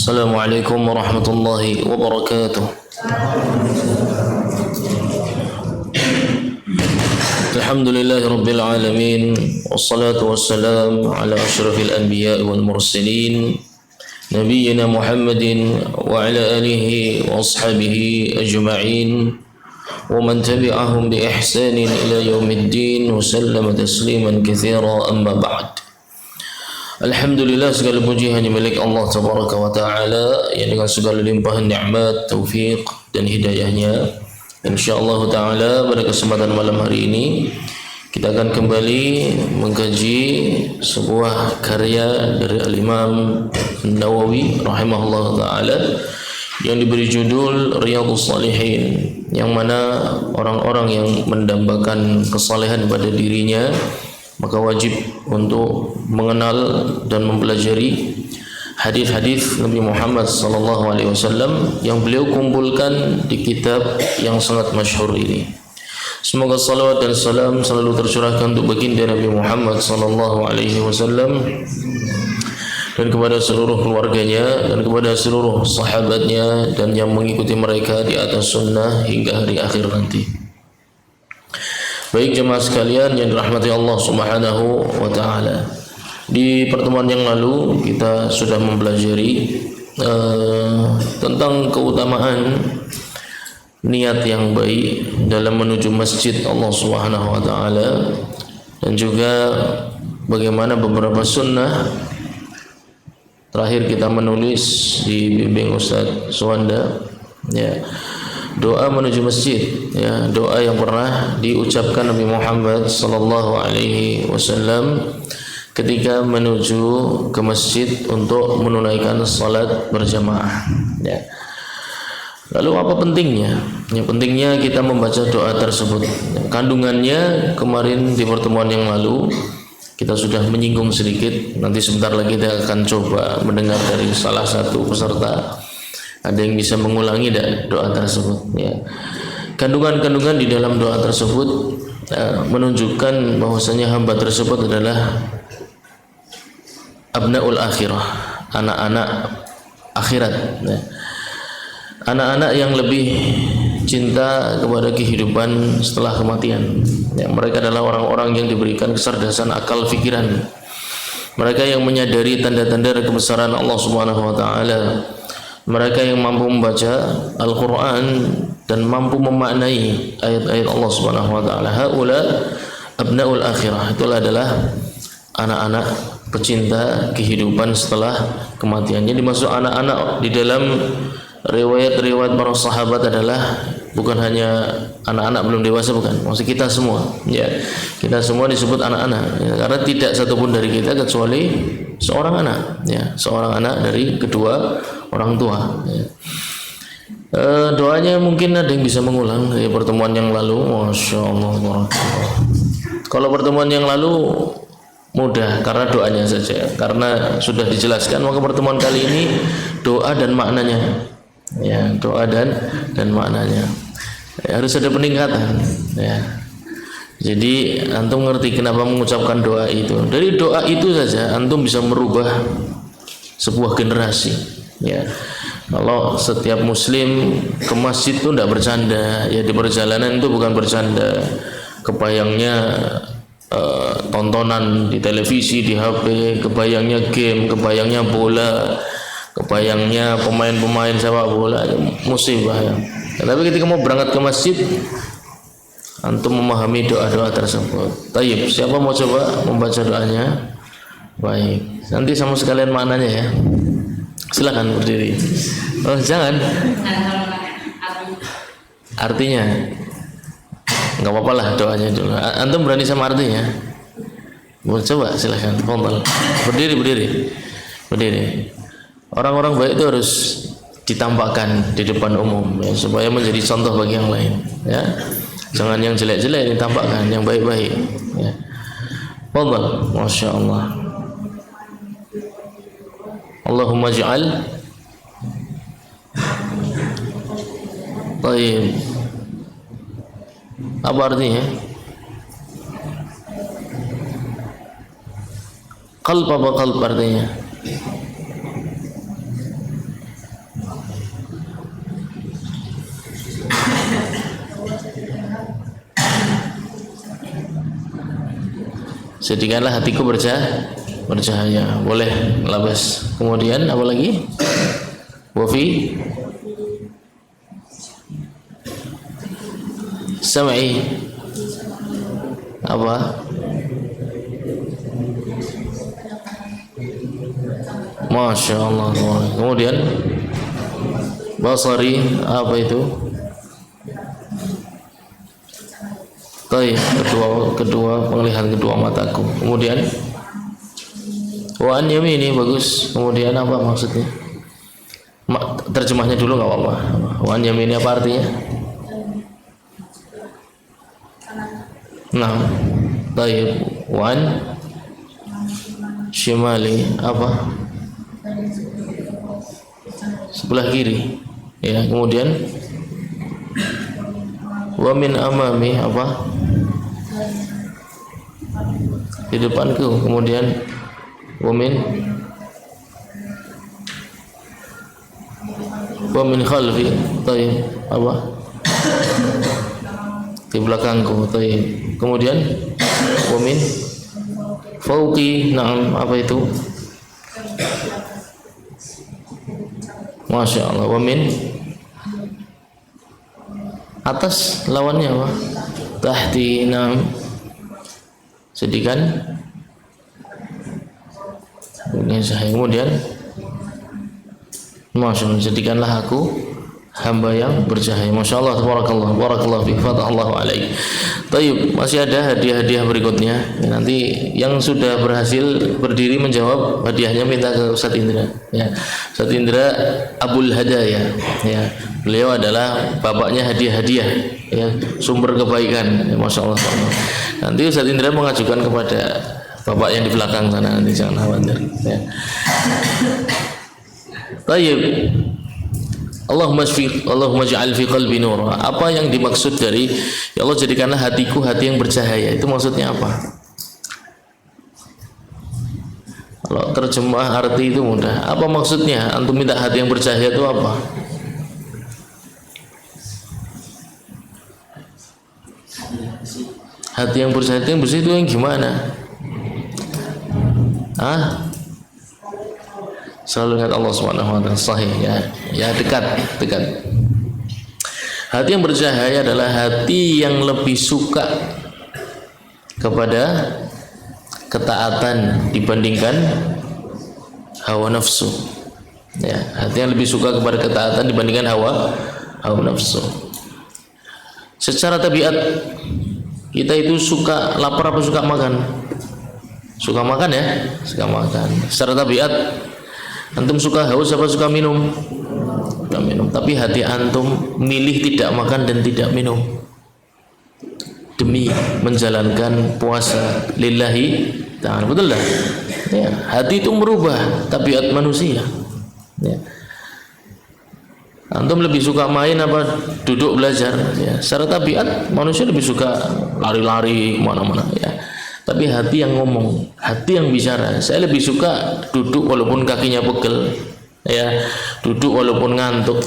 Assalamualaikum warahmatullahi wabarakatuh. Alhamdulillahi rabbil alamin, wassalatu wassalamu ala asyrafil anbiya'i wal mursalin, nabiyyina Muhammadin wa ala alihi wa ashabihi ajma'in, wa man tabi'ahum bi ihsanin ila yaumiddin, wa sallama tasliman katsira, amma ba'd. Alhamdulillah, segala puji hanya milik Allah Tabaraka wa Ta'ala, yang dengan segala limpahan nikmat, taufik dan hidayahnya. InsyaAllah Ta'ala pada kesempatan malam hari ini kita akan kembali mengkaji sebuah karya dari Al-Imam Nawawi rahimahullah Ta'ala yang diberi judul Riyadhus Shalihin, yang mana orang-orang yang mendambakan kesalehan pada dirinya maka wajib untuk mengenal dan mempelajari hadis-hadis Nabi Muhammad sallallahu alaihi wasallam yang beliau kumpulkan di kitab yang sangat masyhur ini. Semoga salawat dan salam selalu tercurahkan untuk baginda Nabi Muhammad sallallahu alaihi wasallam dan kepada seluruh keluarganya dan kepada seluruh sahabatnya dan yang mengikuti mereka di atas sunnah hingga hari akhir nanti. Baik jemaah sekalian yang dirahmati Allah Subhanahu wa Ta'ala, di pertemuan yang lalu kita sudah mempelajari tentang keutamaan niat yang baik dalam menuju masjid Allah Subhanahu wa Ta'ala, dan juga bagaimana beberapa sunnah. Terakhir kita menulis di bimbing Ustaz Suwanda, ya, doa menuju masjid, ya, doa yang pernah diucapkan Nabi Muhammad sallallahu alaihi wasallam ketika menuju ke masjid untuk menunaikan salat berjamaah, ya. Lalu apa pentingnya? Ya, pentingnya kita membaca doa tersebut. Kandungannya kemarin di pertemuan yang lalu kita sudah menyinggung sedikit. Nanti sebentar lagi kita akan coba mendengar dari salah satu peserta. Ada yang bisa mengulangi doa tersebut, ya. Kandungan-kandungan di dalam doa tersebut menunjukkan bahwasanya hamba tersebut adalah abnaul akhirah, anak-anak akhirat, ya. Anak-anak yang lebih cinta kepada kehidupan setelah kematian, ya. Mereka adalah orang-orang yang diberikan kecerdasan akal fikiran. Mereka yang menyadari tanda-tanda kebesaran Allah Subhanahu wa Ta'ala. Mereka yang mampu membaca Al-Quran dan mampu memaknai ayat-ayat Allah Subhanahu wa Ta'ala. Haula abnaul akhirah, itulah adalah anak-anak pecinta kehidupan setelah kematian. Jadi dimaksud anak-anak di dalam riwayat-riwayat para sahabat adalah bukan hanya anak-anak belum dewasa, bukan, maksud kita semua, ya. Kita semua disebut anak-anak, ya, karena tidak satupun dari kita kecuali seorang anak, ya, seorang anak dari kedua orang tua, ya. Doanya mungkin ada yang bisa mengulang dari pertemuan yang lalu. Masya Allah, barakallah. Kalau pertemuan yang lalu mudah karena doanya saja, karena sudah dijelaskan. Maka pertemuan kali ini doa dan maknanya, ya, doa dan maknanya, ya, harus ada peningkatan, ya. Jadi antum ngerti kenapa mengucapkan doa itu. Dari doa itu saja antum bisa merubah sebuah generasi, ya. Kalau setiap muslim ke masjid itu tidak bercanda, ya, di perjalanan itu bukan bercanda, kebayangnya tontonan di televisi, di HP, kebayangnya game, kebayangnya bola, kebayangnya pemain-pemain sepak bola, musibah, ya. Tapi ketika mau berangkat ke masjid, antum memahami doa-doa tersebut. Tayyib, siapa mau coba membaca doanya? Baik, nanti sama sekalian maknanya, ya. Silakan berdiri. Oh, jangan. Artinya nggak apa-apa lah, doanya dulu. Antum berani sama artinya? Mau coba? Silakan. Berdiri. Orang-orang baik itu harus ditampakkan di depan umum, ya, supaya menjadi contoh bagi yang lain, ya. Jangan yang jelek-jelek ditampakkan, yang baik-baik, ya. Fadhal, masya Allah. Allahumma ja'al. Baik. Apa artinya? Qalb apa qalb artinya? jadikanlah hatiku bercahaya. Boleh labas. Kemudian apa lagi? Wafi sam'i apa? Masya Allah. Kemudian basari apa itu? Baik, kedua penglihatan kedua mataku. Kemudian wa an yamini, bagus. Kemudian apa maksudnya? Terjemahnya dulu nggak apa-apa. Wa an yamini apa artinya? Nah, baik. Wa an shimali apa? Sebelah kiri. Ya, kemudian wa min amami apa? Di depanku. Kemudian wa min khalfi. Baik, apa? Di belakangku. Baik. Kemudian wa min fauqi. Naam, apa itu? Masya Allah. Wa min atas, lawannya apa? Tahti. Naam. Sedikan ini saya. Kemudian Masya Allah, jadikanlah aku hamba yang bercahaya. Masya Allah, tabarakallah, barakallahu fiik, fatahallahu alaik. Tayyib, masih ada hadiah-hadiah berikutnya. Nanti yang sudah berhasil berdiri menjawab, hadiahnya minta ke Ustaz Indra. Ya, Ustaz Indra Abul Hadaya. Ya, beliau adalah bapaknya hadiah-hadiah. Ya, sumber kebaikan. Ya, Masya Allah. Nanti Ustaz Indra mengajukan kepada bapak yang di belakang sana, nanti jangan khawatir. Ya. Tayyib. Allahumma ja'al fi qalbi nur. Apa yang dimaksud dari ya Allah jadikanlah hatiku hati yang bercahaya, itu maksudnya apa? Kalau terjemah arti itu mudah. Apa maksudnya? Antum minta hati yang bercahaya itu apa? Hati yang bercahaya itu yang gimana? Selalu ingat Allah Subhanahu wa taala. Sahih ya. Ya, dekat. Hati yang bercahaya adalah hati yang lebih suka kepada ketaatan dibandingkan hawa nafsu. Ya, hati yang lebih suka kepada ketaatan dibandingkan hawa nafsu. Secara tabiat kita itu suka lapar apa suka makan? Suka makan ya, suka makan. Secara tabiat antum suka haus apa suka minum? Suka minum. Tapi hati antum milih tidak makan dan tidak minum demi menjalankan puasa lillahi ta'ala. Betul lah. Ya, hati itu merubah tabiat manusia. Ya. Antum lebih suka main apa duduk belajar? Ya. Secara tabiat manusia lebih suka lari-lari kemana-mana. Ya. Tapi hati yang ngomong, hati yang bicara. Saya lebih suka duduk walaupun kakinya pegel, ya, duduk walaupun ngantuk,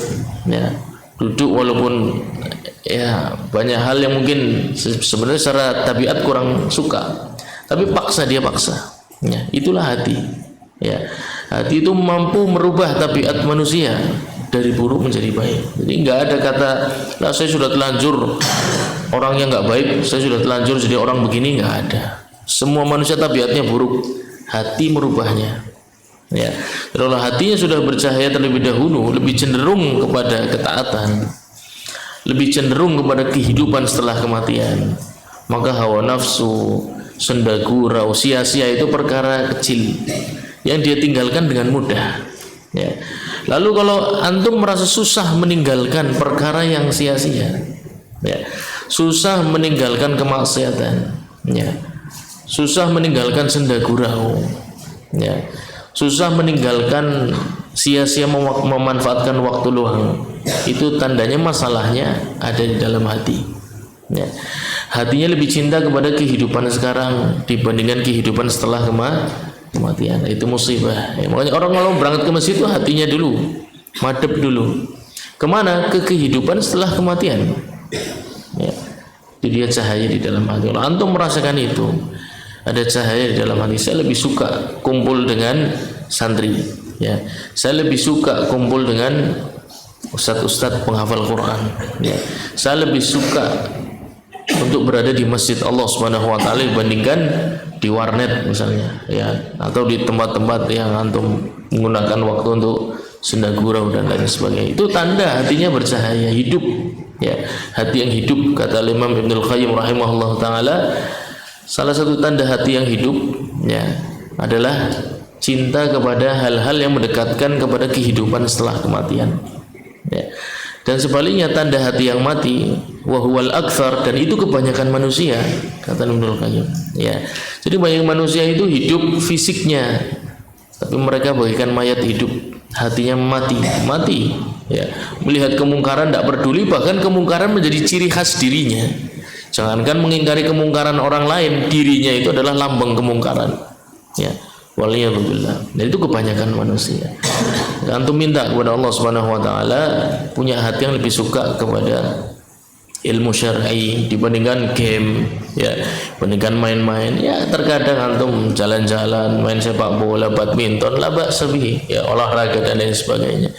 ya, duduk walaupun ya banyak hal yang mungkin sebenarnya secara tabiat kurang suka, tapi paksa. Ya, itulah hati. Ya, hati itu mampu merubah tabiat manusia dari buruk menjadi baik. Jadi nggak ada kata, lah saya sudah telanjur orang yang nggak baik, saya sudah telanjur jadi orang begini, nggak ada. Semua manusia tabiatnya buruk, hati merubahnya. Ya, kalau hatinya sudah bercahaya terlebih dahulu, lebih cenderung kepada ketaatan, lebih cenderung kepada kehidupan setelah kematian. Maka hawa nafsu, senda gurau, sia-sia itu perkara kecil yang dia tinggalkan dengan mudah. Ya. Lalu kalau antum merasa susah meninggalkan perkara yang sia-sia, ya, susah meninggalkan kemaksiatan, ya, susah meninggalkan senda gurau, ya, susah meninggalkan sia-sia memanfaatkan waktu luang, itu tandanya masalahnya ada di dalam hati. Ya. Hatinya lebih cinta kepada kehidupan sekarang dibandingkan kehidupan setelah kematian. Itu musibah. Ya, makanya orang kalau berangkat ke masjid itu hatinya dulu, madep dulu. Kemana? Ke kehidupan setelah kematian. Ya. Jadi dia cahaya di dalam hati. Kalau antum merasakan itu, ada cahaya di dalam hati. Saya lebih suka kumpul dengan santri, ya. Saya lebih suka kumpul dengan ustadz-ustadz penghafal Quran, ya. Saya lebih suka untuk berada di masjid Allah Subhanahu wa taala dibandingkan di warnet misalnya, ya, atau di tempat-tempat yang antum menggunakan waktu untuk senda gurau dan lain sebagainya. Itu tanda hatinya bercahaya, hidup, ya. Hati yang hidup, kata Imam Ibnul Qayyim rahimahullah taala, salah satu tanda hati yang hidup, ya, adalah cinta kepada hal-hal yang mendekatkan kepada kehidupan setelah kematian, ya. Dan sebaliknya tanda hati yang mati, wahuwal akthar, dan itu kebanyakan manusia, kata Ibnul Qayyim, ya. Jadi banyak manusia itu hidup fisiknya, tapi mereka bagaikan mayat hidup, hatinya mati, ya. Melihat kemungkaran tidak peduli, bahkan kemungkaran menjadi ciri khas dirinya. Jangankan mengingkari kemungkaran orang lain, dirinya itu adalah lambang kemungkaran, ya. Waliyadzubillah. Dan itu kebanyakan manusia. Antum minta kepada Allah Subhanahu wa taala punya hati yang lebih suka kepada ilmu syar'i dibandingkan game, ya, dibandingkan main-main. Ya, terkadang antum jalan-jalan, main sepak bola, badminton, la ba'sa bihi, ya, olahraga dan lain sebagainya.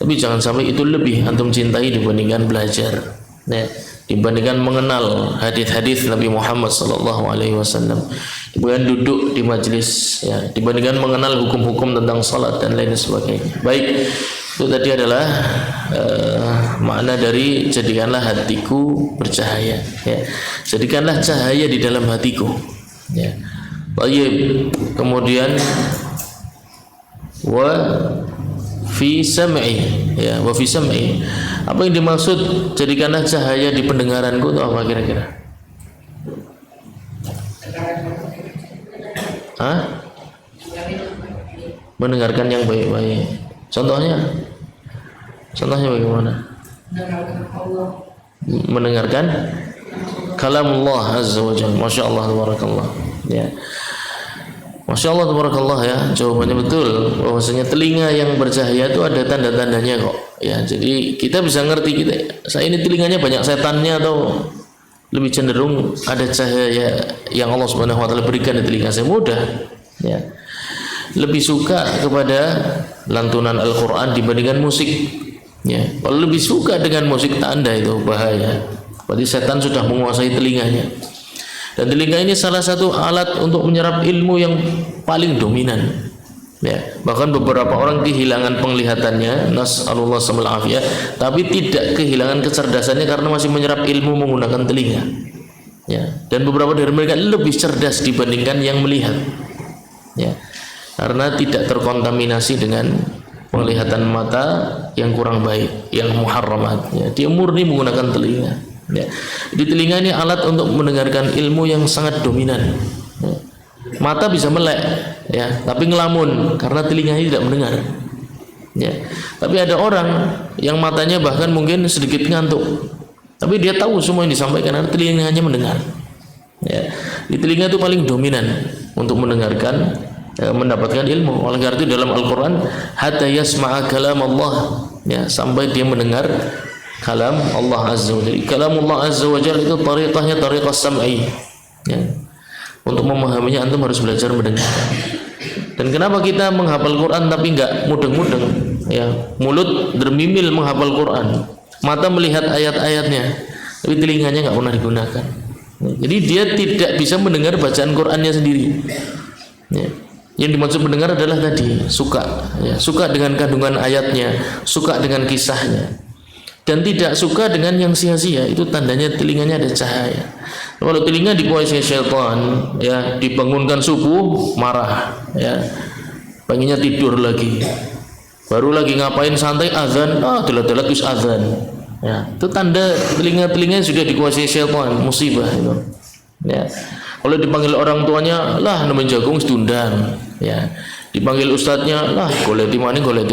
Tapi jangan sampai itu lebih antum cintai dibandingkan belajar, ya, dibandingkan mengenal hadis-hadis Nabi Muhammad sallallahu alaihi wasallam, dibandingkan duduk di majelis, ya, dibandingkan mengenal hukum-hukum tentang salat dan lain sebagainya. Baik, itu tadi adalah makna dari jadikanlah hatiku bercahaya, ya. Jadikanlah cahaya di dalam hatiku, ya. Baik, kemudian wa fi sam'i, ya, wa fi sam'i. Apa yang dimaksud jadikanlah cahaya di pendengaranku itu apa kira-kira? Hah? Mendengarkan yang baik-baik. Contohnya bagaimana? Mendengarkan kalamullah azza wa jalla. Masya Allah, tabarakallah, ya. Masya Allah, tabarakallah, ya. Jawabannya betul, bahwasanya telinga yang bercahaya itu ada tanda-tandanya kok, ya. Jadi kita bisa ngerti, saya ini telinganya banyak setannya atau lebih cenderung ada cahaya yang Allah Subhanahu wa taala berikan di telinga saya, mudah, ya. Lebih suka kepada lantunan Al-Qur'an dibandingkan musik, ya. Kalau lebih suka dengan musik, tanda itu bahaya, berarti setan sudah menguasai telinganya. Dan telinga ini salah satu alat untuk menyerap ilmu yang paling dominan, ya. Bahkan beberapa orang kehilangan penglihatannya, nas'alullah samal afiyah, tapi tidak kehilangan kecerdasannya karena masih menyerap ilmu menggunakan telinga, ya. Dan beberapa dari mereka lebih cerdas dibandingkan yang melihat, ya, karena tidak terkontaminasi dengan penglihatan mata yang kurang baik, yang muharramat, ya. Dia murni menggunakan telinga, ya. Di telinga ini alat untuk mendengarkan ilmu yang sangat dominan, ya. Mata bisa melek, ya, tapi ngelamun karena telinganya tidak mendengar, ya. Tapi ada orang yang matanya bahkan mungkin sedikit ngantuk, tapi dia tahu semua yang disampaikan karena telinganya mendengar, ya. Di telinga itu paling dominan untuk mendengarkan, mendapatkan ilmu. Oleh karena itu dalam Al-Quran, hatta yasma'a kalam Allah, ya, sampai dia mendengar kalam Allah azza wa jalla. Kalam Allah azza wa jalla itu tariqahnya tariqah sam'i, ya. Untuk memahaminya antum harus belajar mendengarkan. Dan kenapa kita menghafal Quran tapi enggak mudeng-mudeng, ya, mulut dermimil menghafal Quran, mata melihat ayat-ayatnya, tapi telinganya enggak pernah digunakan. Jadi dia tidak bisa mendengar bacaan Qurannya sendiri, ya. Yang dimaksud mendengar adalah tadi suka, ya, suka dengan kandungan ayatnya, suka dengan kisahnya, dan tidak suka dengan yang sia-sia. Itu tandanya telinganya ada cahaya. Kalau telinga dikuasai syaitan, ya, dibangunkan subuh marah, ya, pengennya tidur lagi, baru lagi ngapain santai, azan, telat-telat wis azan, ya. Itu tanda telinga-telinganya sudah dikuasai syaitan, musibah itu, ya. Kalau dipanggil orang tuanya, lah namanya jagung sedundang, ya. Dipanggil ustadznya, lah goleti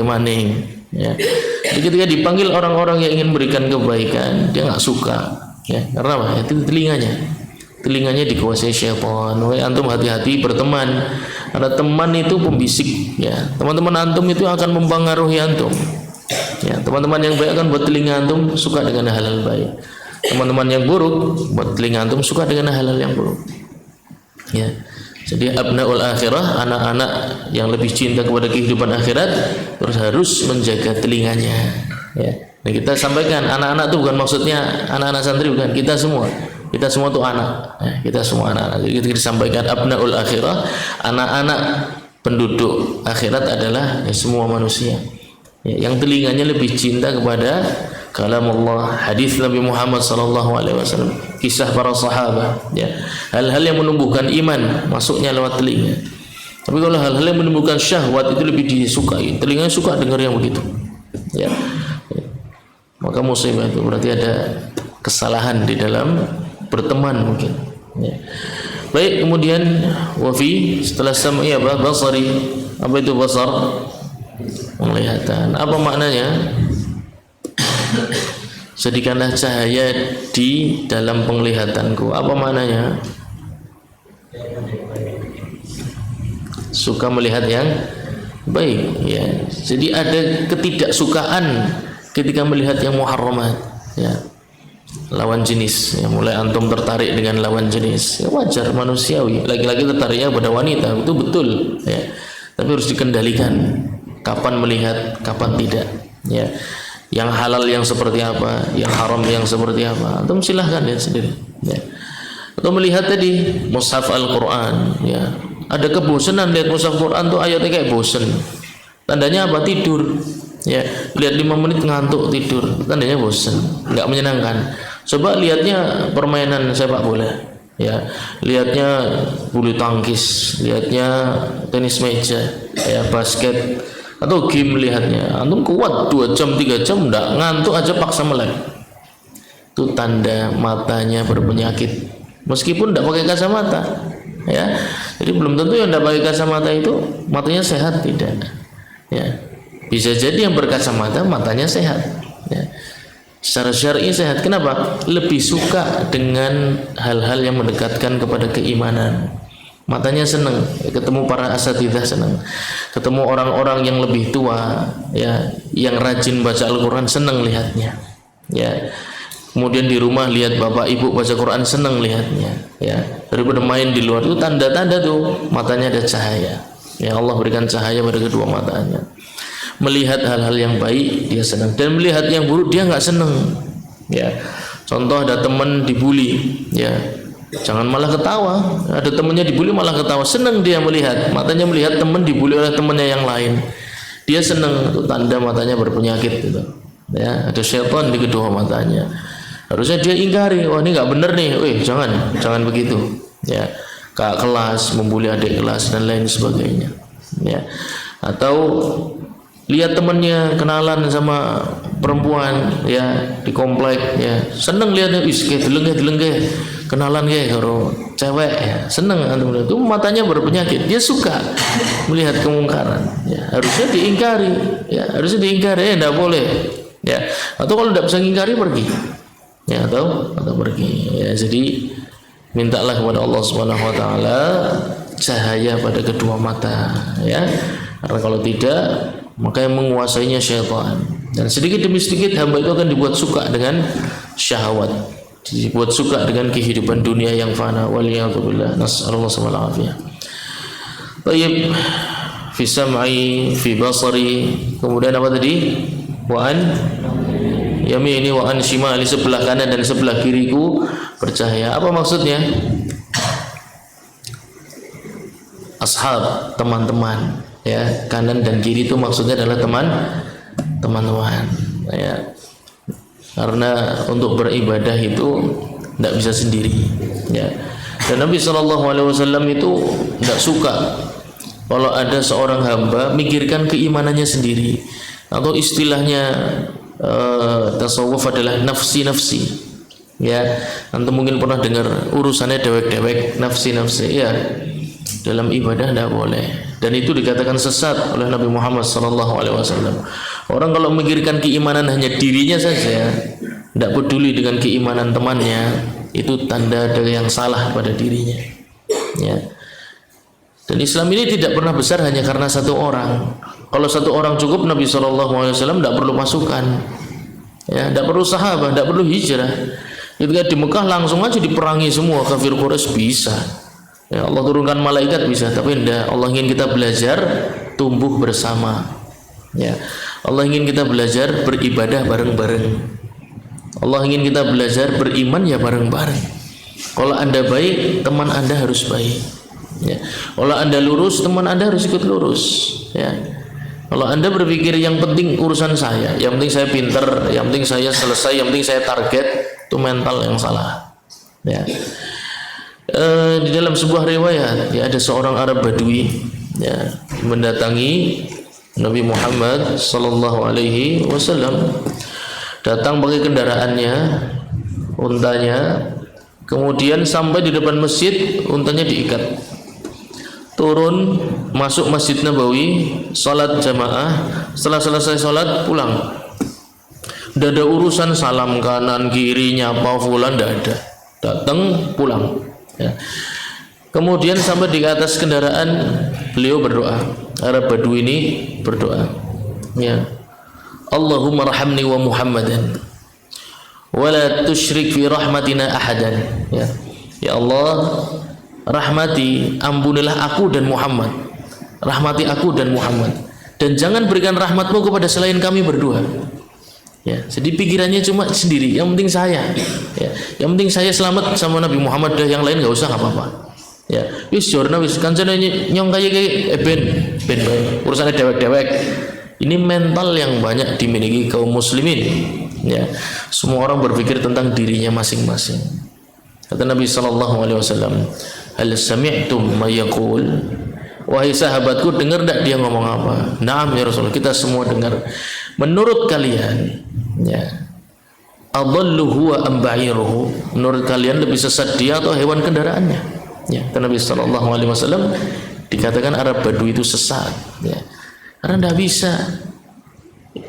maning, ya. Jadi ketika dipanggil orang-orang yang ingin berikan kebaikan, dia nggak suka, ya. Karena apa? Itu telinganya dikuasai syaitan. Antum hati-hati berteman, karena teman itu pembisik, ya. Teman-teman antum itu akan mempengaruhi antum, ya. Teman-teman yang baik akan buat telinga antum suka dengan hal-hal baik. Teman-teman yang buruk buat telinga antum suka dengan hal-hal yang buruk, ya. Jadi abnaul akhirah, anak-anak yang lebih cinta kepada kehidupan akhirat, terus harus menjaga telinganya. Ya. Nah, kita sampaikan anak-anak itu bukan maksudnya anak-anak santri, bukan, kita semua itu anak. Ya, kita semua anak-anak. Jadi kita disampaikan abnaul akhirah, anak-anak penduduk akhirat adalah ya, semua manusia. Ya, yang telinganya lebih cinta kepada kalamullah, hadis Nabi Muhammad SAW, kisah para sahabat, ya. Hal-hal yang menumbuhkan iman masuknya lewat telinga. Tapi kalau hal-hal yang menumbuhkan syahwat itu lebih disukai, telinga suka dengar yang begitu, ya. Maka musibah itu berarti ada kesalahan di dalam berteman mungkin, ya. Baik, kemudian wafi setelah sam'i apa? Basari. Apa itu basar? Penglihatan. Apa maknanya? Jadikanlah cahaya di dalam penglihatanku. Apa maknanya? Suka melihat yang baik, ya. Jadi ada ketidaksukaan ketika melihat yang muharramat, ya. Lawan jenis, ya. Mulai antum tertarik dengan lawan jenis, ya, wajar, manusiawi. Laki-laki tertariknya pada wanita, itu betul, ya. Tapi harus dikendalikan. Kapan melihat, kapan tidak, ya. Yang halal yang seperti apa, yang haram yang seperti apa, antum silahkan lihat sendiri, ya. Atau melihat tadi mushaf Al-Quran, ya. Ada kebosanan lihat mushaf Quran tuh ayatnya kayak bosan. Tandanya apa? Tidur, ya. Lihat 5 menit ngantuk tidur, tandanya bosan, nggak menyenangkan. Coba lihatnya permainan sepak bola, ya. Lihatnya bulu tangkis, lihatnya tenis meja, ya, basket, atau game lihatnya, antum kuat 2 jam 3 jam enggak, ngantuk aja paksa melek. Itu tanda matanya berpenyakit, meskipun enggak pakai kacamata, ya. Jadi belum tentu yang enggak pakai kacamata itu matanya sehat, tidak, ya. Bisa jadi yang berkacamata matanya sehat, ya. Secara syar'i sehat. Kenapa? Lebih suka dengan hal-hal yang mendekatkan kepada keimanan. Matanya senang ketemu para asatidzah, senang ketemu orang-orang yang lebih tua, ya, yang rajin baca Al-Quran, senang lihatnya, ya. Kemudian di rumah lihat bapak ibu baca Quran, senang lihatnya, ya. Daripada main di luar, itu tanda-tanda tuh matanya ada cahaya, ya. Allah berikan cahaya pada kedua matanya. Melihat hal-hal yang baik dia senang, dan melihat yang buruk dia nggak senang, ya. Contoh, ada teman dibully, ya. Jangan malah ketawa. Ada temannya dibully malah ketawa, senang dia melihat, matanya melihat teman dibully oleh temannya yang lain, dia senang. Itu tanda matanya berpenyakit, gitu, ya. Ada syaitan di kedua matanya. Harusnya dia ingkari, wah ini nggak bener nih, jangan begitu, ya. Kakak kelas membuli adik kelas dan lain sebagainya, ya. Atau lihat temannya kenalan sama perempuan, ya, di komplek, ya, seneng lihatnya, deleng kenalan karo cewek, ya, seneng. Itu matanya berpenyakit, dia suka melihat kemungkaran, ya. Harusnya diingkari, ya, enggak boleh, ya. Atau kalau tidak bisa mengingkari, pergi, ya, atau pergi, ya. Jadi mintalah kepada Allah Subhanahu wa taala cahaya pada kedua mata, ya. Karena kalau tidak, maka yang menguasainya syaitan, dan sedikit demi sedikit hamba itu akan dibuat suka dengan syahwat, dibuat suka dengan kehidupan dunia yang fana. Waliyadzubillah, nas'alullah subhanahu. Baik, fi sam'i, fi basari, kemudian apa tadi? Wa an yamini wa an shimali, sebelah kanan dan sebelah kiriku bercahaya. Apa maksudnya? Ashab, teman-teman, ya. Kanan dan kiri itu maksudnya adalah teman-teman, ya. Karena untuk beribadah itu tidak bisa sendiri, ya. Dan Nabi SAW itu tidak suka kalau ada seorang hamba mikirkan keimanannya sendiri, atau istilahnya tasawuf adalah nafsi, ya. Antum mungkin pernah dengar urusannya dewek-dewek, nafsi, ya. Dalam ibadah tidak boleh, dan itu dikatakan sesat oleh Nabi Muhammad SAW. Orang kalau memikirkan keimanan hanya dirinya saja, tidak peduli dengan keimanan temannya, itu tanda ada yang salah pada dirinya, ya. Dan Islam ini tidak pernah besar hanya karena satu orang. Kalau satu orang cukup, Nabi SAW tidak perlu pasukan, ya, tidak perlu sahabat, tidak perlu hijrah. Ketika di Mekah langsung aja diperangi semua kafir Quraisy, bisa. Ya, Allah turunkan malaikat bisa, tapi tidak. Allah ingin kita belajar tumbuh bersama. Ya, Allah ingin kita belajar beribadah bareng-bareng. Allah ingin kita belajar beriman ya bareng-bareng. Kalau Anda baik, teman Anda harus baik. Ya. Kalau Anda lurus, teman Anda harus ikut lurus. Ya. Kalau Anda berpikir yang penting urusan saya, yang penting saya pinter, yang penting saya selesai, yang penting saya target, itu mental yang salah. Ya. Di dalam sebuah riwayat, ya, ada seorang Arab Badui, ya, mendatangi Nabi Muhammad sallallahu alaihi wasallam, datang pakai kendaraannya, untanya, kemudian sampai di depan masjid, untanya diikat, turun, masuk Masjid Nabawi, salat jamaah, setelah selesai salat pulang. Tidak ada urusan salam kanan kiri nyapa fulan, tidak ada, datang pulang. Ya. Kemudian sampai di atas kendaraan, beliau berdoa. Arab Badui ini berdoa, ya, Allahumma rahamni wa Muhammadan wa la tusyrik fi rahmatina ahadan. Ya, ya Allah, rahmati, ampunilah aku dan Muhammad, rahmati aku dan Muhammad, dan jangan berikan rahmatmu kepada selain kami berdua. Ya, jadi pikirannya cuma sendiri, yang penting saya, ya, yang penting saya selamat sama Nabi Muhammad, dah yang lain nggak usah, nggak apa-apa. Ya, wis jorna wis kancane nyong kayak ben bae, urusannya dewek-dewek. Ini mental yang banyak dimiliki kaum muslimin. Ya, semua orang berpikir tentang dirinya masing-masing. Kata Nabi sallallahu alaihi wasallam, hal sami'tum ma yaqul? Wahai sahabatku, dengar tak dia ngomong apa? Naam ya Rasulullah, kita semua dengar. Menurut kalian, ya, adallu huwa am ba'iruhu? Menurut kalian lebih sesat dia atau hewan kendaraannya? Ya, kata Nabi sallallahu alaihi wasallam, dikatakan Arab Badui itu sesat, ya. Karena tidak bisa.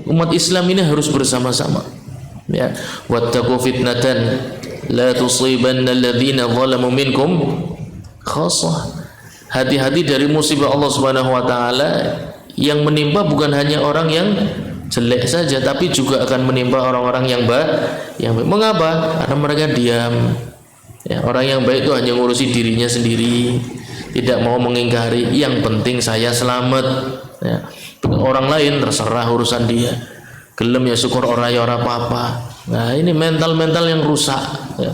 Umat Islam ini harus bersama-sama. Ya, wattaqu fitnatan la tusibanna alladhina zalamu minkum khassah. Hati-hati dari musibah Allah Subhanahu wa taala yang menimpa bukan hanya orang yang jelek saja, tapi juga akan menimpa orang-orang yang baik. Mengapa? Karena mereka diam. Ya, orang yang baik itu hanya ngurusi dirinya sendiri, tidak mau mengingkari yang penting saya selamat. Ya, orang lain terserah urusan dia. Gelem ya syukur, ora ya ora apa-apa. Nah, ini mental-mental yang rusak. Ya.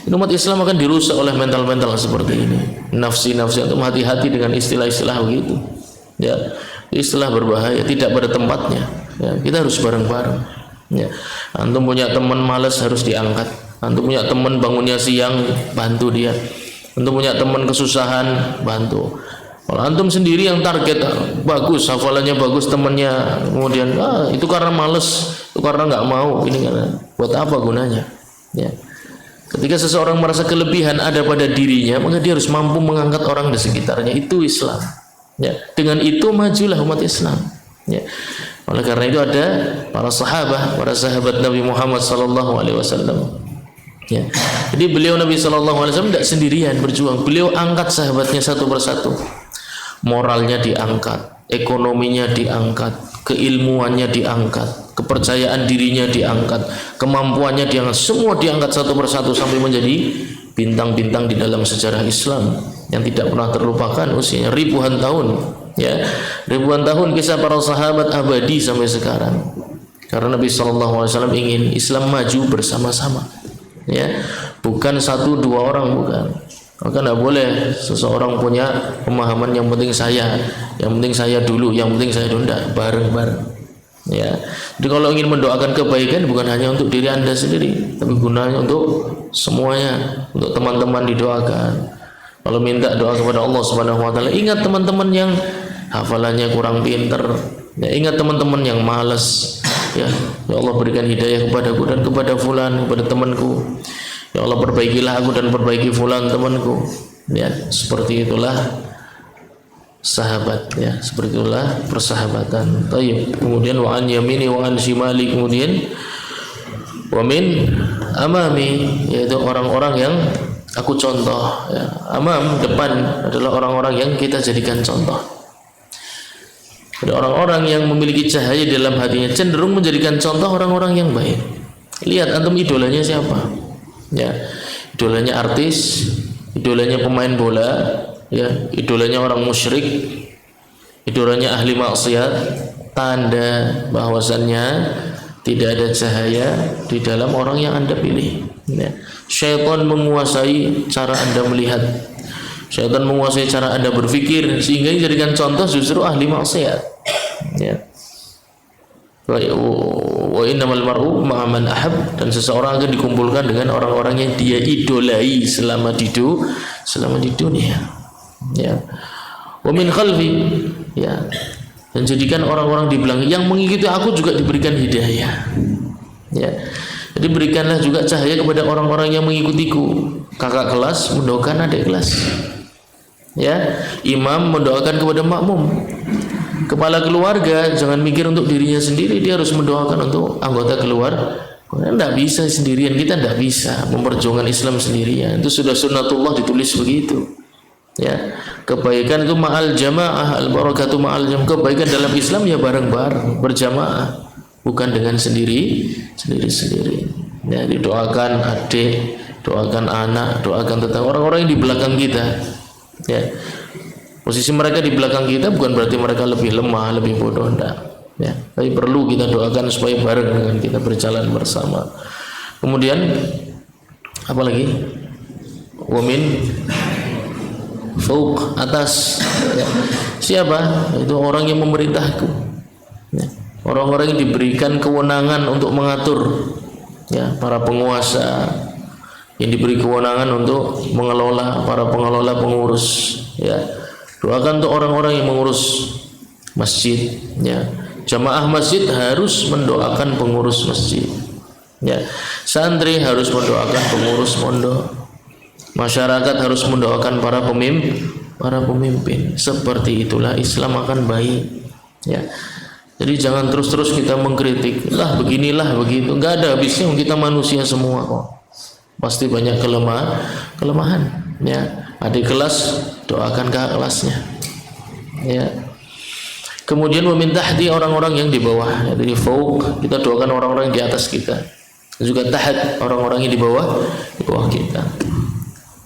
Umat Islam akan dirusak oleh mental-mental seperti ini. Nafsi-nafsi, untuk hati-hati dengan istilah-istilah begitu. Ya, istilah berbahaya, tidak pada tempatnya. Ya, kita harus bareng-bareng. Ya, antum punya teman malas harus diangkat. Antum punya teman bangunnya siang, bantu dia. Antum punya teman kesusahan, bantu. Kalau antum sendiri yang target bagus, hafalannya bagus, temannya kemudian itu karena males, itu karena nggak mau, ini karena buat apa gunanya? Ya. Ketika seseorang merasa kelebihan ada pada dirinya, maka dia harus mampu mengangkat orang di sekitarnya. Itu Islam. Ya. Dengan itu majulah umat Islam. Ya. Oleh karena itu ada para sahabat Nabi Muhammad SAW. Ya. Jadi beliau Nabi SAW tidak sendirian berjuang. Beliau angkat sahabatnya satu persatu. Moralnya diangkat, ekonominya diangkat, keilmuannya diangkat, kepercayaan dirinya diangkat, kemampuannya diangkat, semua diangkat satu persatu sampai menjadi bintang-bintang di dalam sejarah Islam yang tidak pernah terlupakan, usianya ribuan tahun. Ya, ribuan tahun kisah para sahabat abadi sampai sekarang. Karena Nabi SAW ingin Islam maju bersama-sama. Ya, bukan satu dua orang, bukan. Maka tidak boleh seseorang punya pemahaman yang penting saya dulu, yang penting saya dulu, tidak, bareng-bareng. Ya, jadi kalau ingin mendoakan kebaikan bukan hanya untuk diri Anda sendiri, tapi gunanya untuk semuanya, untuk teman-teman didoakan. Kalau minta doa kepada Allah Subhanahu wa taala, ingat teman-teman yang hafalannya kurang pinter, ya, ingat teman-teman yang malas. Ya, ya Allah berikan hidayah kepadaku dan kepada fulan, kepada temanku. Ya Allah perbaikilah aku dan perbaiki fulan temanku. Ya, seperti itulah sahabat, ya, seperti itulah persahabatan. Tayyib. Kemudian wa an yamini wa an shimali, kemudian wa min amami, yaitu orang-orang yang aku contoh, ya. Amam, depan, adalah orang-orang yang kita jadikan contoh. Ada orang-orang yang memiliki cahaya dalam hatinya, cenderung menjadikan contoh orang-orang yang baik. Lihat antum idolanya siapa? Ya, idolanya artis, idolanya pemain bola, ya, idolanya orang musyrik, idolanya ahli maksiat, tanda bahwasannya tidak ada cahaya di dalam orang yang Anda pilih. Ya. Syaitan menguasai cara Anda melihat, syaitan menguasai cara Anda berpikir, sehingga dijadikan contoh justru ahli maksiat. Ya. Wa innamal mar'u ma'a man ahab, dan seseorang akan dikumpulkan dengan orang-orang yang dia idolai selama di dunia. Ya. Wa min khalfi, ya. Dan jadikan orang-orang di belakang yang mengikuti aku juga diberikan hidayah. Ya. Jadi berikanlah juga cahaya kepada orang-orang yang mengikutiku. Kakak kelas mendoakan adik kelas. Ya, imam mendoakan kepada makmum. Kepala keluarga jangan mikir untuk dirinya sendiri, dia harus mendoakan untuk anggota keluarga. Tidak bisa sendirian, kita tidak bisa memperjuangkan Islam sendirian. Itu sudah sunnatullah ditulis begitu. Ya, kebaikan itu ma'al jamaah, al barakatu ma'al jamaah. Kebaikan dalam Islam ya bareng-bareng, berjamaah, bukan dengan sendiri. Ya, didoakan adik, doakan anak, doakan tetangga, orang-orang yang di belakang kita. Ya. Posisi mereka di belakang kita bukan berarti mereka lebih lemah, lebih bodoh, enggak. Ya, tapi perlu kita doakan supaya bareng dengan kita berjalan bersama. Kemudian apa lagi? Wa min fauq, atas. Ya. Siapa? Itu orang yang memerintahku. Ya. Orang-orang yang diberikan kewenangan untuk mengatur. Ya, para penguasa yang diberi kewenangan untuk mengelola, para pengelola, pengurus. Ya. Doakan untuk orang-orang yang mengurus masjid, ya. Jamaah masjid harus mendoakan pengurus masjid, ya. Santri harus mendoakan pengurus pondok. Masyarakat harus mendoakan para pemimpin. Seperti itulah Islam akan baik, ya. Jadi jangan terus-terus kita mengkritik, lah beginilah begitu. Enggak ada habisnya, kita manusia semua kok. Pasti banyak kelemahan, ya. Adik kelas doakan kakak kelasnya, ya. Kemudian meminta hati orang-orang yang di bawah, ya. Jadi fauq, kita doakan orang-orang yang di atas kita. Juga tahat, orang-orang yang di bawah kita.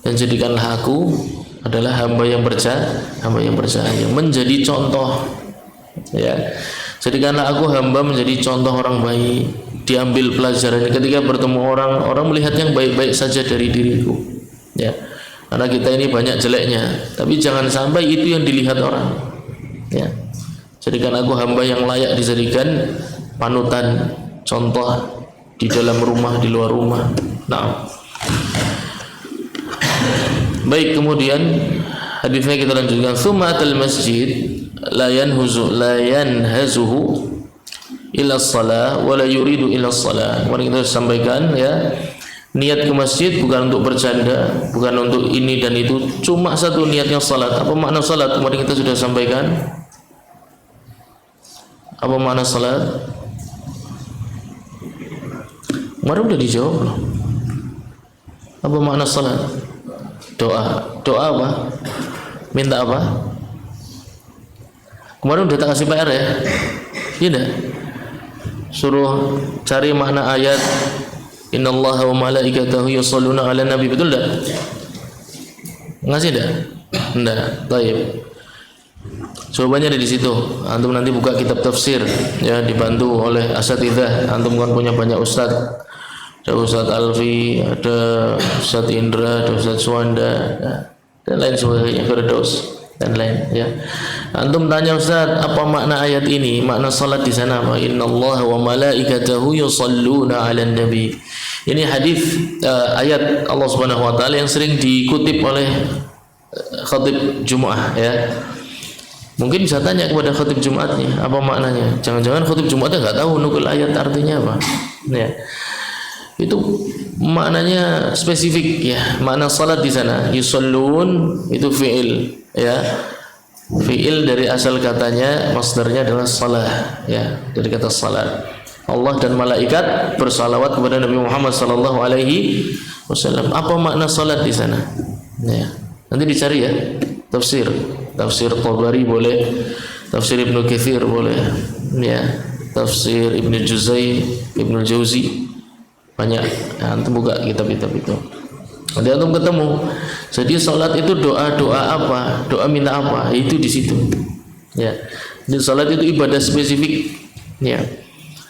Dan jadikanlah aku adalah hamba yang bercahaya, menjadi contoh, ya. Jadikanlah aku hamba menjadi contoh orang baik. Diambil pelajaran ketika bertemu orang melihat yang baik-baik saja dari diriku, ya. Karena kita ini banyak jeleknya, tapi jangan sampai itu yang dilihat orang, ya. Jadikan aku hamba yang layak dijadikan panutan, contoh di dalam rumah, di luar rumah. Nah, baik, kemudian hadisnya kita lanjutkan. Tsummatal masjid la yanhazuhu illa shalah wa la yuridu illa shalah. Mari kita sampaikan, ya. Niat ke masjid bukan untuk bercanda, bukan untuk ini dan itu, cuma satu niatnya salat. Apa makna salat? Kemarin kita sudah sampaikan. Apa makna salat? Kemarin sudah dijawab loh. Apa makna salat? Doa. Doa apa? Minta apa? Kemarin udah tak kasih PR ya? Tidak. Suruh cari makna ayat Innallaha wa malaikatahu yusholluna 'alan nabi, betul enggak? Ngasih enggak? Enggak. Baik. Jawabannya ada di situ. Antum nanti buka kitab tafsir, ya, dibantu oleh asatidzah. Antum kan punya banyak ustaz. Ada Ustaz Alfi, ada Ustaz Indra, ada Ustaz Suwanda, ya, dan lain sebagainya, Firdaus dan lain, ya. Antum tanya, Ustaz, apa makna ayat ini? Makna salat di sana apa? Innallaha wa malaikatahu yusholluna 'alan nabi. Ini hadis ayat Allah Subhanahu wa taala yang sering dikutip oleh khatib Jumat, ya. Mungkin bisa tanya kepada khatib Jumatnya, apa maknanya? Jangan-jangan khatib Jumatnya enggak tahu nukul ayat artinya apa. Ya. Itu maknanya spesifik, ya. Makna salat di sana, yushollun itu fi'il, ya. Fi'il dari asal katanya, masdarnya adalah salah, ya, dari kata salat. Allah dan malaikat bersalawat kepada Nabi Muhammad sallallahu alaihi wasallam. Apa makna salat di sana? Ya. Nanti dicari, ya. Tafsir Tabari boleh, tafsir Ibnu Katsir boleh, ya. Tafsir Ibnu Juzai, Ibnu Jauzi, banyak. Nah, antum buka kitab-kitab itu. Nanti antum ketemu. Jadi salat itu doa apa? Doa minta apa? Itu di situ. Ya. Jadi salat itu ibadah spesifik. Ya.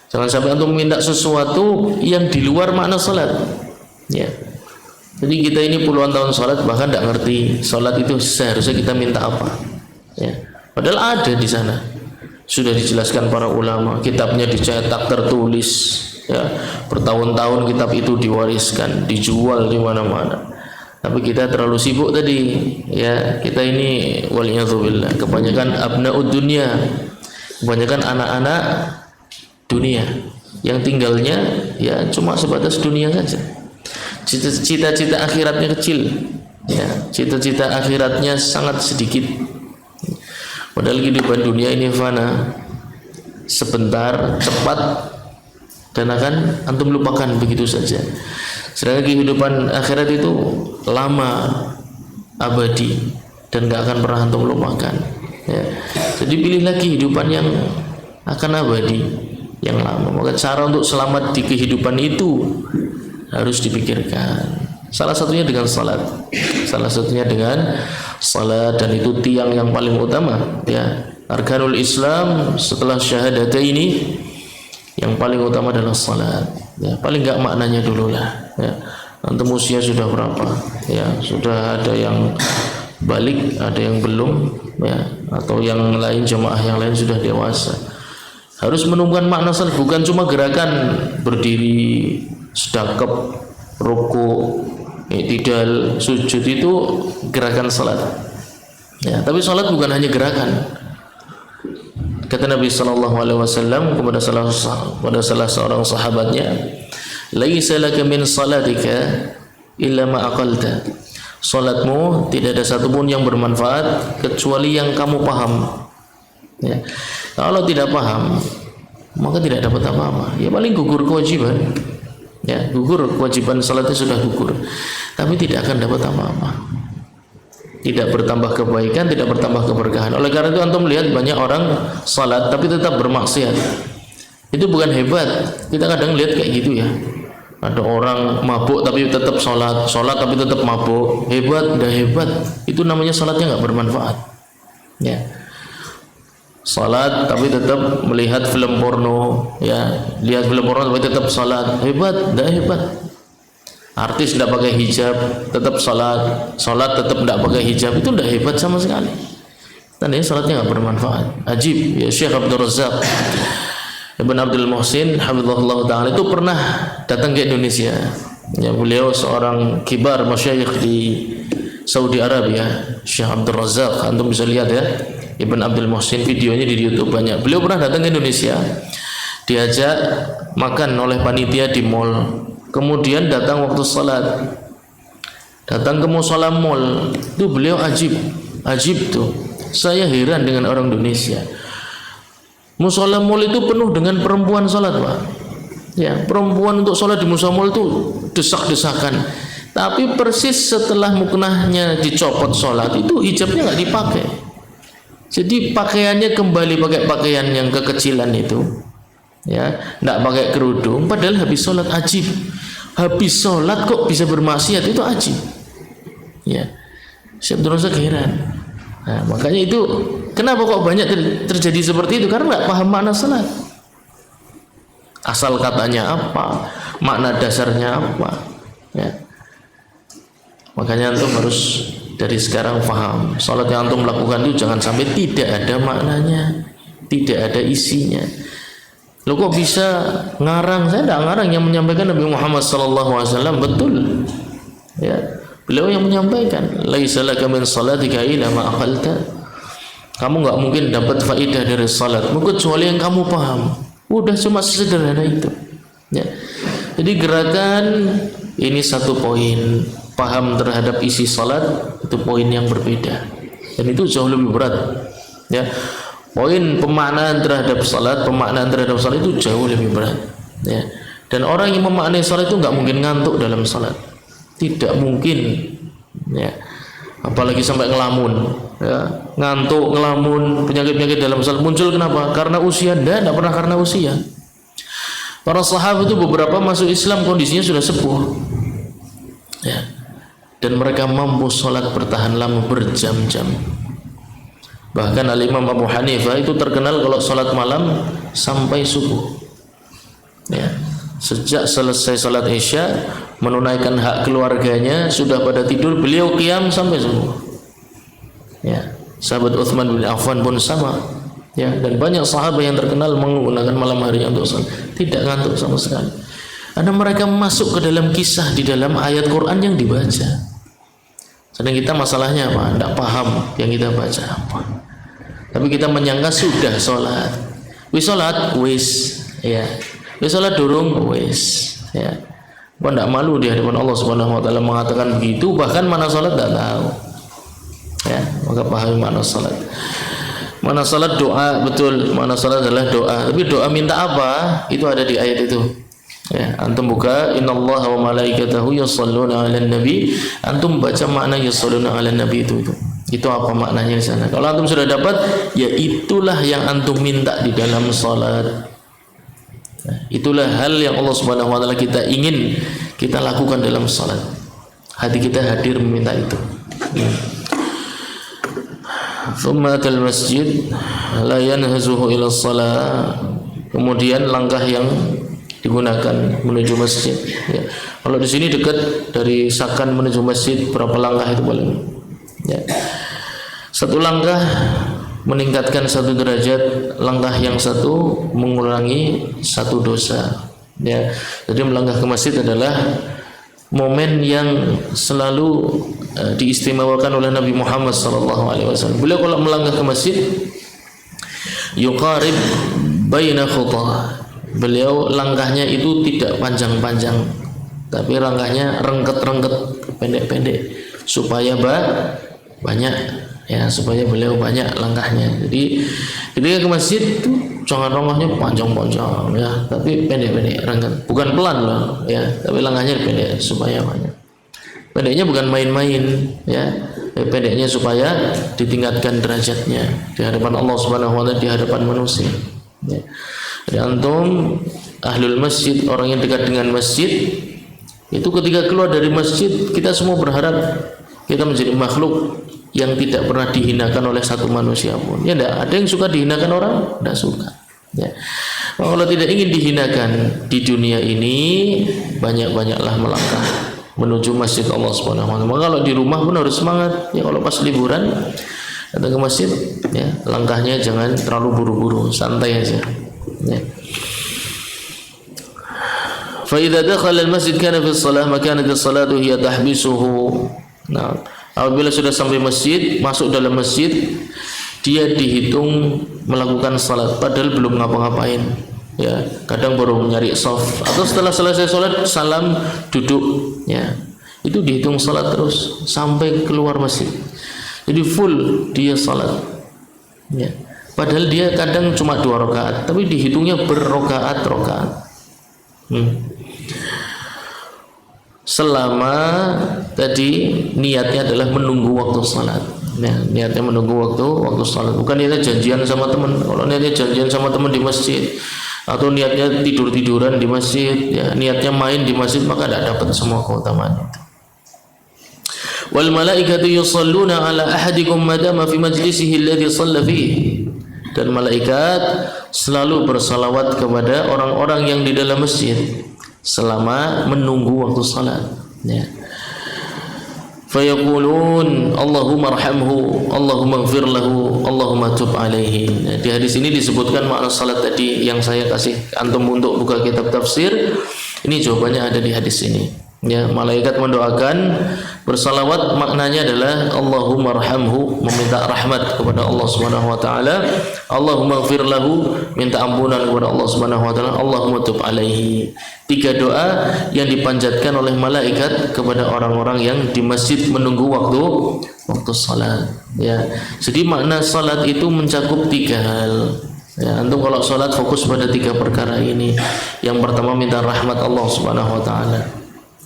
Jangan sampai antum minta sesuatu yang di luar makna salat. Ya. Jadi kita ini puluhan tahun salat bahkan tidak ngerti salat itu seharusnya kita minta apa. Ya. Padahal ada di sana. Sudah dijelaskan para ulama, kitabnya dicetak tertulis, ya, bertahun-tahun kitab itu diwariskan, dijual di mana-mana. Tapi kita terlalu sibuk tadi, ya, kita ini waliyadzubillah, kebanyakan abnaud dunia, kebanyakan anak-anak dunia yang tinggalnya ya cuma sebatas dunia saja. Cita-cita akhiratnya kecil, ya, cita-cita akhiratnya sangat sedikit. Padahal kehidupan dunia ini fana, sebentar, cepat, dan akan antum lupakan begitu saja. Sedangkan kehidupan akhirat itu lama, abadi, dan gak akan pernah antum lupakan. Ya. Jadi pilihlah kehidupan yang akan abadi, yang lama. Maka cara untuk selamat di kehidupan itu harus dipikirkan. Salah satunya dengan salat. Salah satunya dengan salat, dan itu tiang yang paling utama, ya. Arkanul Islam setelah syahadatah ini yang paling utama adalah salat. Ya, paling enggak maknanya dulu lah, ya. Antum usia sudah berapa? Ya, sudah ada yang balik, ada yang belum, ya, atau yang lain jemaah yang lain sudah dewasa. Harus menemukan makna salat, bukan cuma gerakan berdiri, sedekap, rukuk, i'tidal, sujud, itu gerakan salat. Ya, tapi salat bukan hanya gerakan. Kata Nabi sallallahu alaihi wasallam kepada salah seorang sahabatnya, "Laisa laka min salatika illa ma aqalta." Salatmu tidak ada satupun yang bermanfaat kecuali yang kamu paham. Ya. Kalau tidak paham, maka tidak dapat apa-apa. Ya paling gugur kewajiban. Ya, gugur kewajiban salatnya sudah gugur, tapi tidak akan dapat apa-apa. Tidak bertambah kebaikan, tidak bertambah keberkahan. Oleh karena itu antum melihat banyak orang salat tapi tetap bermaksiat. Itu bukan hebat. Kita kadang lihat kayak gitu ya. Ada orang mabuk tapi tetap salat, salat tapi tetap mabuk. Hebat, dah hebat. Itu namanya salatnya nggak bermanfaat. Ya. Salat tapi tetap melihat film porno, ya, lihat film porno tapi tetap salat. Hebat, dah hebat. Artis tidak pakai hijab tetap salat, salat tetap tidak pakai hijab, itu tidak hebat sama sekali. Dan ini salatnya nggak bermanfaat. Ajib, ya, Syekh Abdul Razak Ibn Abdul Muhsin hafizahullah taala itu pernah datang ke Indonesia. Ya, beliau seorang kibar masyayikh di Saudi Arabia, Syekh Abdul Razak. Antum bisa lihat ya, Ibn Abdul Muhsin, videonya di YouTube banyak. Beliau pernah datang ke Indonesia, diajak makan oleh panitia di mall. Kemudian datang waktu salat, datang ke musala mall. Itu beliau ajib tuh. Saya heran dengan orang Indonesia. Musala mall itu penuh dengan perempuan salat, Pak. Ya, perempuan untuk salat di musala mall itu desak-desakan. Tapi persis setelah muknahnya dicopot salat itu hijabnya nggak dipakai. Jadi pakaiannya kembali pakai pakaian yang kekecilan itu. Ya, tidak pakai kerudung, padahal habis sholat. Ajib, habis sholat kok bisa bermaksiat, itu ajib. Ya, Syekh Abdul Razak heran. Nah, makanya itu kenapa kok banyak terjadi seperti itu, karena nggak paham makna sholat. Asal katanya apa, makna dasarnya apa. Ya, makanya antum harus dari sekarang paham. Sholat yang antum lakukan itu jangan sampai tidak ada maknanya, tidak ada isinya. Lo kok bisa ngarang? Saya tidak ngarang, yang menyampaikan Nabi Muhammad SAW, betul. Ya, beliau yang menyampaikan, laisa laka min salatika illa ma aqalta. Kamu nggak mungkin dapat faidah dari salat kecuali yang kamu paham. Udah cuma sesederhana itu. Ya. Jadi gerakan ini satu poin, paham terhadap isi salat itu poin yang berbeda. Dan itu jauh lebih berat. Ya. Poin pemaknaan terhadap salat itu jauh lebih berat. Ya. Dan orang yang memaknai salat itu nggak mungkin ngantuk dalam salat, tidak mungkin. Ya. Apalagi sampai ngelamun, ya. Ngantuk, ngelamun, penyakit-penyakit dalam salat muncul. Kenapa? Karena usia? Tidak pernah karena usia. Para sahabat itu beberapa masuk Islam kondisinya sudah sepuh. Ya. dan mereka mampu sholat bertahan lama berjam-jam. Bahkan Al-Imam Abu Hanifah itu terkenal kalau sholat malam sampai subuh. Ya, sejak selesai sholat Isya menunaikan hak keluarganya, sudah pada tidur beliau qiyam sampai subuh. Ya, sahabat Utsman bin Affan pun sama. Ya, dan banyak sahabat yang terkenal menggunakan malam harinya untuk sholat, tidak ngantuk sama sekali. Karena mereka masuk ke dalam kisah di dalam ayat Quran yang dibaca. Sedang kita masalahnya apa? Tidak paham yang kita baca apa. Tapi kita menyangka sudah sholat. Wis sholat, wis. Ya. Wis sholat durung, wis. Ya. Apa tidak malu di hadapan Allah Subhanahu Wa Taala mengatakan begitu? Bahkan mana sholat tidak tahu. Ya, maka pahami mana sholat. Mana sholat doa, betul. Mana sholat adalah doa. Tapi doa minta apa? Itu ada di ayat itu. Ya, antum buka innallaha wa malaikatahu yashalluna 'alan nabi. Antum baca makna yashalluna 'alan nabi itu. Itu apa maknanya di sana? Kalau antum sudah dapat, ya itulah yang antum minta di dalam salat. Nah, itulah hal yang Allah Subhanahu wa taala kita ingin kita lakukan dalam salat. Hati kita hadir meminta itu. Thumma atal masjid la yanhazuhu ila shalah. Kemudian langkah yang digunakan menuju masjid. Ya. Kalau di sini dekat dari Sakan menuju masjid berapa langkah itu paling? Ya. Satu langkah meningkatkan satu derajat, langkah yang satu mengurangi satu dosa. Ya. Jadi melangkah ke masjid adalah momen yang selalu diistimewakan oleh Nabi Muhammad SAW. Beliau kalau melangkah ke masjid, yuqarib baina khutah. Beliau langkahnya itu tidak panjang-panjang, tapi langkahnya rengket-rengket, pendek-pendek, supaya banyak, ya, supaya beliau banyak langkahnya. Jadi ketika ke masjid itu jangan langkahnya panjang-panjang, ya, tapi pendek-pendek, rengket, bukan pelan loh, ya, tapi langkahnya pendek supaya banyak. Pendeknya bukan main-main, ya, pendeknya supaya ditingkatkan derajatnya di hadapan Allah Subhanahu Wa Taala, di hadapan manusia. Ya. Jadi antum ahlul masjid, orang yang dekat dengan masjid, itu ketika keluar dari masjid kita semua berharap kita menjadi makhluk yang tidak pernah dihinakan oleh satu manusia pun. Ya enggak, ada yang suka dihinakan orang, enggak suka. Ya. Kalau tidak ingin dihinakan di dunia ini, banyak-banyaklah melangkah menuju masjid Allah Subhanahu wa taala. Kalau di rumah pun harus semangat. Ya, kalau pas liburan datang ke masjid, ya, langkahnya jangan terlalu buru-buru, santai aja. Ya. Fa idza dakhala al-masjid kana fi shalah makanat as-salatu hiya tahbisuhu. Nah, apabila sudah sampai masjid, masuk dalam masjid, dia dihitung melakukan salat padahal belum ngapa-ngapain. Ya, kadang baru nyari shaf atau setelah selesai salat salam duduk, ya. Itu dihitung salat terus sampai keluar masjid. Jadi full dia salat. Ya. Padahal dia kadang cuma 2 rakaat, tapi dihitungnya berrokaat-rokaat. Selama tadi niatnya adalah menunggu waktu salat. Nah, niatnya menunggu waktu salat, bukan niatnya janjian sama teman. Kalau niatnya janjian sama teman di masjid, atau niatnya tidur-tiduran di masjid, ya, niatnya main di masjid, maka tidak dapat semua keutamaan itu. Wal malaikatu yusalluna ala ahadikum madama fi majlisihi alladhi shalla fihi. Dan malaikat selalu bersalawat kepada orang-orang yang di dalam masjid selama menunggu waktu salat. Ya. Fayaqulun Allahumma arhamhu, Allahumma ighfir lahu, Allahumma tub alaihi. Nah, di hadis ini disebutkan makna salat tadi yang saya kasih antum untuk buka kitab tafsir. Ini jawabannya ada di hadis ini. Ya, malaikat mendoakan, bersalawat maknanya adalah Allahumma arhamhu, meminta rahmat kepada Allah Subhanahu wa taala, Allahumma ighfir lahu, minta ampunan kepada Allah Subhanahu wa taala, Allahumma tub alaihi. 3 doa yang dipanjatkan oleh malaikat kepada orang-orang yang di masjid menunggu waktu salat. Ya. Jadi makna salat itu mencakup 3 hal. Ya, antum kalau salat fokus pada 3 perkara ini. Yang pertama minta rahmat Allah Subhanahu wa taala.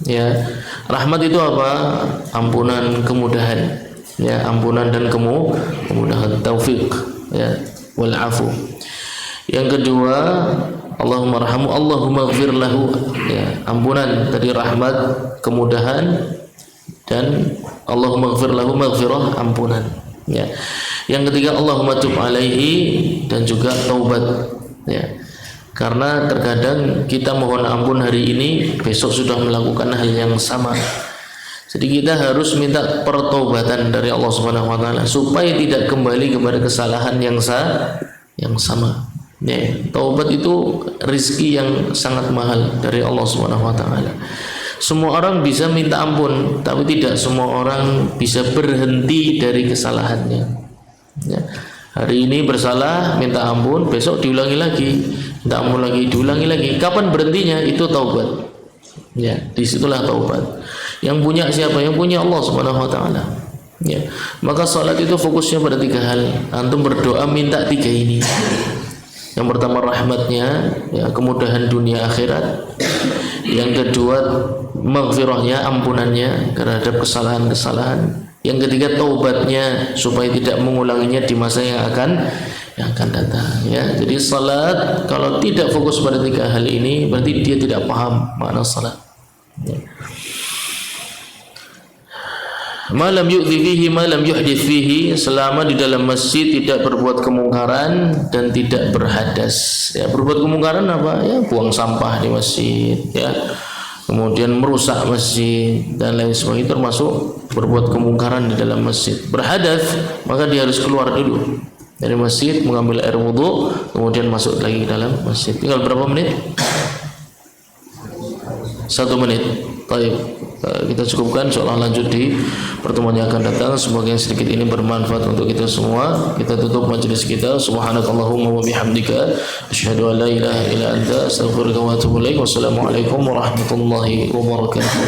Ya, rahmat itu apa? Ampunan, kemudahan. Ya, ampunan dan kemudahan, taufik, ya, wal afu. Yang kedua, Allahumma arhamu, Allahumma ighfir lahu. Ya, ampunan tadi rahmat, kemudahan, dan Allahumma ighfir lahu maghfirah, ampunan. Ya. Yang ketiga Allahumma tub alaihi, dan juga taubat. Ya. Karena terkadang kita mohon ampun hari ini, besok sudah melakukan hal yang sama. Jadi kita harus minta pertobatan dari Allah Subhanahu wa taala supaya tidak kembali kepada kesalahan yang sama. Ya, taubat itu rizki yang sangat mahal dari Allah Subhanahu wa taala. Semua orang bisa minta ampun, tapi tidak semua orang bisa berhenti dari kesalahannya. Ya. Hari ini bersalah, minta ampun, besok diulangi lagi, minta ampun lagi, diulangi lagi. Kapan berhentinya? Itu taubat. Ya, disitulah taubat. Yang punya siapa? Yang punya Allah Subhanahu wa taala. Ya. Maka salat itu fokusnya pada 3 hal. Antum berdoa minta 3 ini. Yang pertama rahmatnya, ya, kemudahan dunia akhirat. Yang kedua maghfirahnya, ampunannya terhadap kesalahan-kesalahan. Yang ketiga taubatnya supaya tidak mengulanginya di masa yang akan datang. Ya, jadi salat kalau tidak fokus pada 3 hal ini berarti dia tidak paham makna salat. Ya. Malam yu'dhi fihi malam yuhdith fihi, selama di dalam masjid tidak berbuat kemungkaran dan tidak berhadas. Ya, berbuat kemungkaran apa? Ya, buang sampah di masjid, ya. Kemudian merusak masjid dan lain sebagainya termasuk berbuat kemungkaran di dalam masjid. Berhadas, maka dia harus keluar dulu dari masjid, mengambil air wudu, kemudian masuk lagi ke dalam masjid. Tinggal berapa menit? 1 menit. Baik, kita cukupkan, insyaallah lanjut di pertemuan yang akan datang. Semoga yang sedikit ini bermanfaat untuk kita semua. Kita tutup majelis kita. Subhanakallahumma wa bihamdika asyhadu an la ilaha illa anta astaghfiruka wa atubu ilaik. Wassalamualaikum warahmatullahi wabarakatuh.